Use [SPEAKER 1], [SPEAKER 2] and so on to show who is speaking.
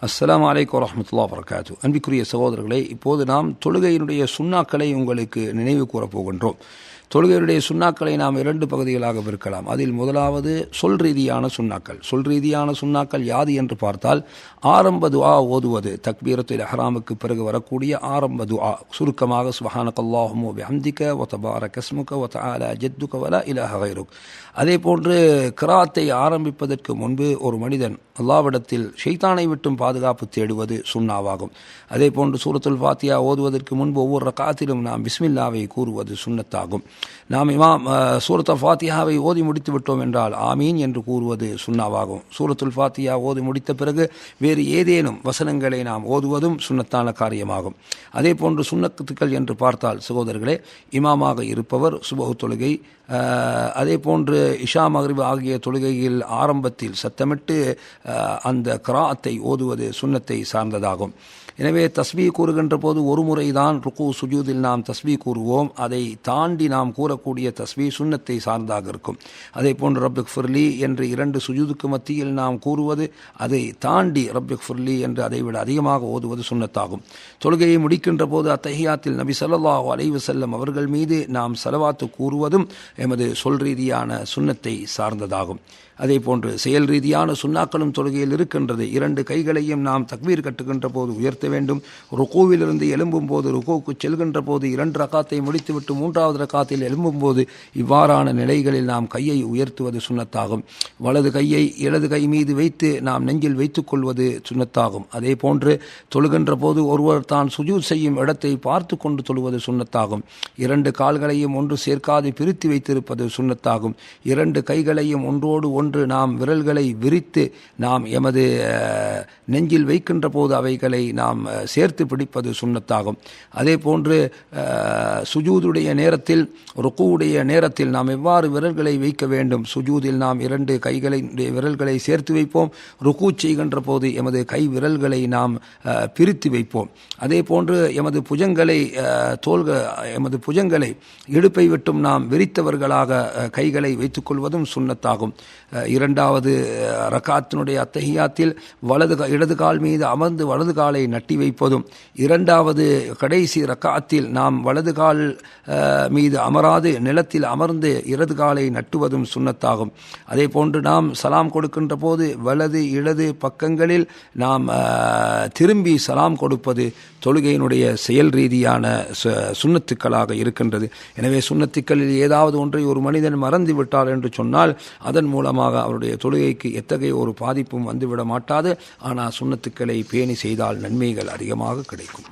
[SPEAKER 1] அஸ்ஸலாமு அலைக்கும் வரஹ்மத்துல்லாஹி வபரகாத்துஹு. அன்பிற்குரிய சகோதரர்களே, இப்போது நாம் தொழுகையினுடைய சுன்னாக்களை உங்களுக்கு நினைவு கூறப் போகின்றோம். தொழுகையுடைய சுன்னாக்களை நாம் இரண்டு பகுதிகளாக பிரிக்கலாம். அதில் முதலாவது சொல் ரீதியான சுன்னாக்கள். சொல் ரீதியான சுன்னாக்கள் யாது என்று பார்த்தால், ஆரம்ப துஆ ஓதுவது. தக்பீரத்துல் இஹ்ராமுக்கு பிறகு வரக்கூடிய ஆரம்ப துஆ, சுருக்கமாக சுப்ஹானக்கல்லாஹும்ம வ பிஹம்திக வ தபாரக இஸ்முக வ தஆலா ஜத்துக வ லா இலாஹ கைருக். அதே போன்று கிராத்தை ஆரம்பிப்பதற்கு முன்பு ஒரு மனிதன் அல்லாஹ்விடத்தில் ஷைத்தானை விட்டும் பாதுகாப்பு தேடுவது சுன்னாவாகும். அதே போன்று சூரத்துல் ஃபாத்திஹா ஓதுவதற்கு முன்பு ஒவ்வொரு ரக்காத்திலும் நாம் பிஸ்மில்லாவை கூறுவது சுன்னத்தாகும். நாம் சூரத்துல் ஃபாத்திஹாவை ஓதி முடித்து விட்டோம் என்றால் ஆமீன் என்று கூறுவது சுன்னாவாகும். சூரத்துல் ஃபாத்திஹா ஓதி முடித்த பிறகு வேறு ஏதேனும் வசனங்களை நாம் ஓதுவதும் சுன்னத்தான காரியமாகும். அதே போன்று சுன்னத்துக்கள் என்று பார்த்தால் சகோதரர்களே, இமாமாக இருப்பவர் சுபஹ் தொழுகை, அதே போன்று இஷா மக்ரிப் ஆகிய தொழுகையில் ஆரம்பத்தில் சத்தமிட்டு அந்த கிராத்தை ஓதுவது சுன்னத்தை சார்ந்ததாகும். எனவே தஸ்பீஹ் கூறுகின்ற போது ஒரு முறைதான் ருக்கு சுஜூதில் நாம் தஸ்பீஹ் கூறுவோம். அதை தாண்டி நாம் கூறக்கூடிய தஸ்பீஹ் சுன்னத்தை சார்ந்தாக இருக்கும். அதே போன்று ரப்பிக் ஃபிர்லி என்று இரண்டு சுஜூதுக்கு மத்தியில் நாம் கூறுவது, அதை தாண்டி ரப்பிக் ஃபிர்லி என்று அதைவிட அதிகமாக ஓதுவது சுன்னத்தாகும். தொழுகையை முடிக்கின்ற போது அத்தஹியாத்தில் நபி ஸல்லல்லாஹு அலைஹி வஸல்லம் அவர்கள் மீது நாம் ஸலவாத்து கூறுவதும் எமது சொல் ரீதியான சுன்னத்தை சார்ந்ததாகும். அதே போன்று செயல் ரீதியான சுன்னாக்களும் தொழுகையில் இருக்கின்றது. இரண்டு கைகளையும் நாம் தக்பீர் கட்டுகின்ற போது உயர்த்த வேண்டும். ருக்கூவிலிருந்து எழும்பும் போது, ருக்கூவுக்கு செல்கின்ற போது, இரண்டு ரக்காத்தை முடித்துவிட்டு மூன்றாவது ரக்காத்தில் எழும்பும் போது இவ்வாறான நிலைகளில் நாம் கையை உயர்த்துவது சுன்னத்தாகும். வலது கையை இடது கை மீது வைத்து நாம் நெஞ்சில் வைத்துக் கொள்வது சுன்னத்தாகும். அதே போன்று தொழுகின்ற போது ஒருவர் தான் சுஜூத் செய்யும் இடத்தை பார்த்து கொண்டு தொழுவது சுன்னத்தாகும். இரண்டு கால்களையும் ஒன்று சேர்க்காது பிரித்து வைத்திருப்பது சுன்னத்தாகும். இரண்டு கைகளையும் ஒன்றோடு ஒன்று நாம் விரல்களை விரித்து நாம் எமது நெஞ்சில் வைக்கின்ற போது அவைகளை நாம் சேர்த்து பிடிப்பது சுன்னத்தாகும். அதே போன்று சுஜூதுடைய நேரத்தில், ருக்கூவுடைய நேரத்தில் நாம் எவ்வாறு விரல்களை வைக்க வேண்டும்? சுஜூதில் நாம் இரண்டு விரல்களை சேர்த்து வைப்போம். ருக்கு செய்கின்ற போது எமது கை விரல்களை நாம் பிரித்து வைப்போம். அதே போன்று எமது புஜங்களை இடுப்பை விட்டும் நாம் விரித்தவர்களாக கைகளை வைத்துக் கொள்வதும் சுன்னத்தாகும். இரண்டாவது ரக்காத்தினுடைய அத்தஹியாத்தில் இடது கால் மீது அமர்ந்து வலது காலை நட்டி வைப்பதும், இரண்டாவது கடைசி ரக்காத்தில் நாம் வலது கால் மீது அமராது நிலத்தில் அமர்ந்து இடது காலை நட்டுவதும் சுன்னத்தாகும். அதே போன்று நாம் சலாம் கொடுக்கின்ற போது வலது இடது பக்கங்களில் நாம் திரும்பி சலாம் கொடுப்பது தொழுகையினுடைய செயல் ரீதியான சுன்னத்துக்களாக இருக்கின்றது. எனவே சுன்னத்துக்களில் ஏதாவது ஒன்றை ஒரு மனிதன் மறந்து விட்டார் என்று சொன்னால் அதன் மூலமாக அவருடைய தொழுகைக்கு எத்தகைய ஒரு பாதிப்பும் வந்துவிட மாட்டாது. ஆனால் சுன்னத்துக்களை பேணி செய்தால் நன்மைகள் அதிகமாக கிடைக்கும்.